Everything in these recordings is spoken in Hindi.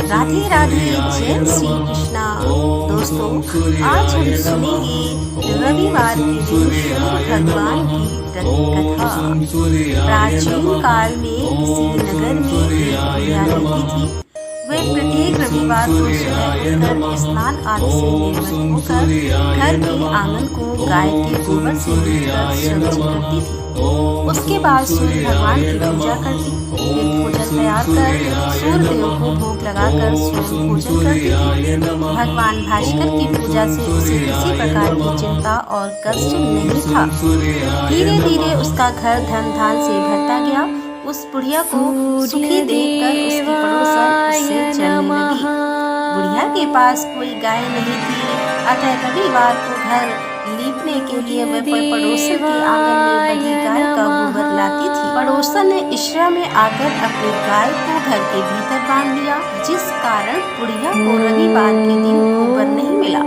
राधे राधे, जय श्री कृष्णा। दोस्तों, आज हम सुनेंगे रविवार के दिन सूर्य भगवान की व्रत कथा। प्राचीन काल में किसी नगर में एक बुढ़िया रहती थी। वे प्रत्येक रविवार को सुबह उठकर स्नान आदि से निर्वृत्त होकर घर के आंगन को गाय के गोबर से लीपकर स्वच्छ करती थी। उसके बाद सूर्य भगवान की पूजा करती, फिर भोजन तैयार कर सूर्य देव को भोग लगाकर स्वयं भोजन करती थी। भगवान भास्कर की पूजा से उसे किसी प्रकार की चिंता और कष्ट नहीं था। धीरे धीरे उसका घर धन धान से भरता गया। उस बुढ़िया को सुखी देखकर उसकी पड़ोसन उससे चलने लगी। बुढ़िया के पास कोई गाय नहीं थी, अतः रविवार को घर लीपने के लिए वह पड़ोसन के आंगन में बंधी गाय का गोबर लाती थी। पड़ोसन ने इशरा में आकर अपनी गाय को घर के भीतर बांध लिया, जिस कारण बुढ़िया को रविवार के दिन गोबर नहीं मिला।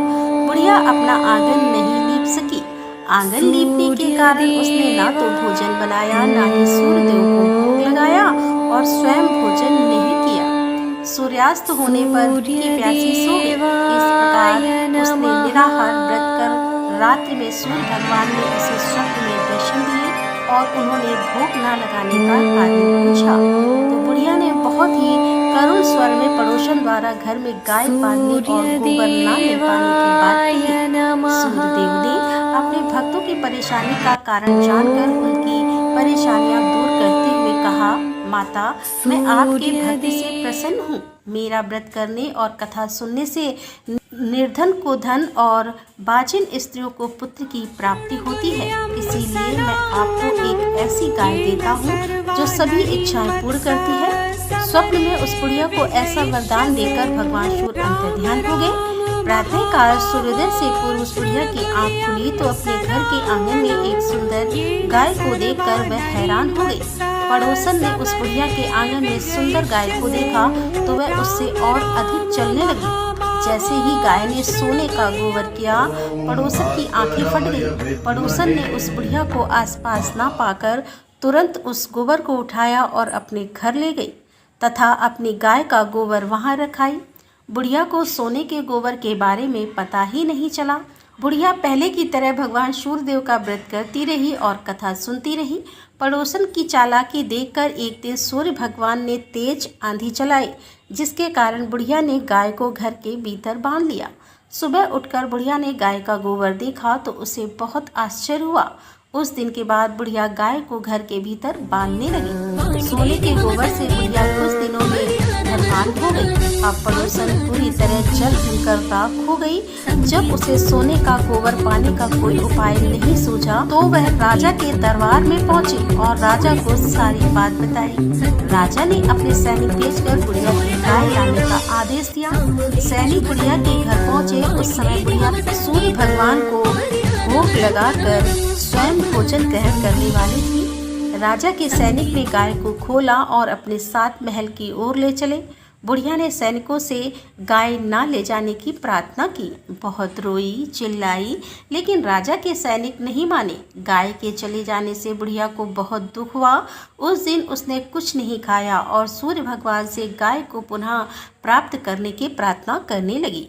बुढ़िया अपना आंगन नहीं लीप सकी। आंगन लीपने के कारण उसने ना तो भोजन बनाया, ना ही सूर्य देव को भोग लगाया और स्वयं भोजन नहीं किया। सूर्यास्त होने पर भूखी प्यासी सो गई। इस प्रकार उसने निराहार व्रत कर रात्रि में सूर्य भगवान ने उसे स्वप्न में दर्शन दिए और उन्होंने भोग न लगाने का कारण पूछा। तो बुढ़िया ने बहुत ही करुण स्वर में पड़ोसन द्वारा घर में गाय पालने और गोबर न मिल पाने की बात कही। सूर्यदेव ने अपने भक्तों की परेशानी का कारण जानकर उनकी परेशानियां दूर करते हुए कहा, माता, मैं आपके भक्ति से प्रसन्न हूँ। मेरा व्रत करने और कथा सुनने से निर्धन को धन और बाजिन स्त्रियों को पुत्र की प्राप्ति होती है। इसीलिए मैं आपको एक ऐसी गाय देता हूँ जो सभी इच्छाएं पूर्ण करती है। स्वप्न में उस बुढ़िया को ऐसा वरदान देकर भगवान सूर्य अंतर्ध्यान हो गए। प्रातः काल सूर्योदय से पूर्व उस बुढ़िया की आंख खुली तो अपने घर के आंगन में एक सुंदर गाय को देखकर वह हैरान हो गई। पड़ोसन ने उस बुढ़िया के आंगन में सुंदर गाय को देखा तो वह उससे और अधिक चलने लगी। जैसे ही गाय ने सोने का गोबर किया, पड़ोसन की आंखें फट गई। पड़ोसन ने उस बुढ़िया को आसपास ना पाकर तुरंत उस गोबर को उठाया और अपने घर ले गई तथा अपनी गाय का गोबर वहां रखाई। बुढ़िया को सोने के गोबर के बारे में पता ही नहीं चला। बुढ़िया पहले की तरह भगवान सूर्यदेव का व्रत करती रही और कथा सुनती रही। पड़ोसन की चालाकी देखकर एक दिन सूर्य भगवान ने तेज आंधी चलाई, जिसके कारण बुढ़िया ने गाय को घर के भीतर बांध लिया। सुबह उठकर बुढ़िया ने गाय का गोबर देखा तो उसे बहुत आश्चर्य हुआ। उस दिन के बाद बुढ़िया गाय को घर के भीतर बांधने लगी। सोने के गोबर से बुढ़िया कुछ दिनों में धनवान हो गई। अब पड़ोसन पूरी तरह जल भूनकर राख हो गई। जब उसे सोने का गोबर पाने का कोई उपाय नहीं सूझा तो वह राजा के दरबार में पहुंची और राजा को सारी बात बताई। राजा ने अपने सैनिक भेजकर बुढ़िया की गाय लाने का आदेश दिया। सैनिक बुढ़िया के घर पहुंचे। उस समय बुढ़िया सूर्य भगवान को भोग लगाकर स्वयं भोजन ग्रहण करने वाली थी। राजा के सैनिक ने गाय को खोला और अपने साथ महल की ओर ले चले। बुढ़िया ने सैनिकों से गाय ना ले जाने की प्रार्थना की। बहुत रोई चिल्लाई, लेकिन राजा के सैनिक नहीं माने। गाय के चले जाने से बुढ़िया को बहुत दुख हुआ। उस दिन उसने कुछ नहीं खाया और सूर्य भगवान से गाय को पुनः प्राप्त करने की प्रार्थना करने लगी।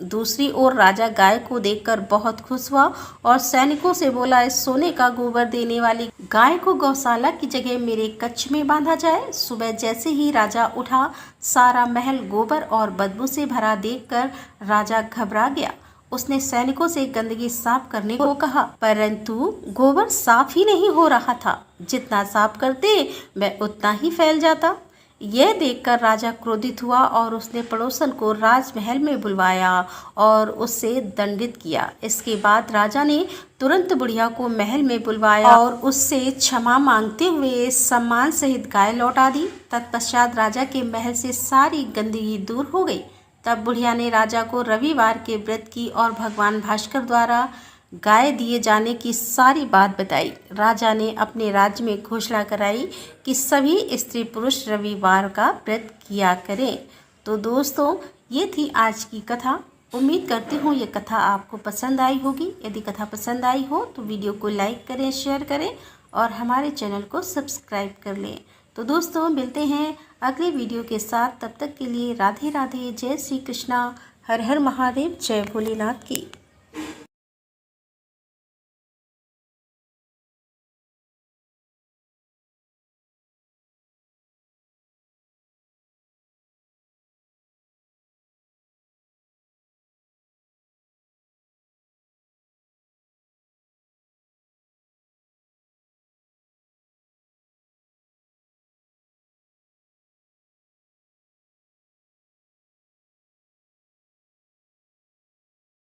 दूसरी ओर राजा गाय को देखकर बहुत खुश हुआ और सैनिकों से बोला, इस सोने का गोबर देने वाली गाय को गौशाला की जगह मेरे कक्ष में बांधा जाए। सुबह जैसे ही राजा उठा, सारा महल गोबर और बदबू से भरा देखकर राजा घबरा गया। उसने सैनिकों से गंदगी साफ करने को कहा, परंतु गोबर साफ ही नहीं हो रहा था। जितना साफ करते वह उतना ही फैल जाता। यह देखकर राजा क्रोधित हुआ और उसने पड़ोसन को राजमहल में बुलवाया और उससे दंडित किया। इसके बाद राजा ने तुरंत बुढ़िया को महल में बुलवाया और उससे क्षमा मांगते हुए सम्मान सहित गाय लौटा दी। तत्पश्चात राजा के महल से सारी गंदगी दूर हो गई। तब बुढ़िया ने राजा को रविवार के व्रत की और भगवान भास्कर द्वारा गाय दिए जाने की सारी बात बताई। राजा ने अपने राज्य में घोषणा कराई कि सभी स्त्री पुरुष रविवार का व्रत किया करें। तो दोस्तों, ये थी आज की कथा। उम्मीद करती हूँ ये कथा आपको पसंद आई होगी। यदि कथा पसंद आई हो तो वीडियो को लाइक करें, शेयर करें और हमारे चैनल को सब्सक्राइब कर लें। तो दोस्तों, मिलते हैं अगले वीडियो के साथ। तब तक के लिए राधे राधे, जय श्री कृष्णा, हर हर महादेव, जय भोलेनाथ की।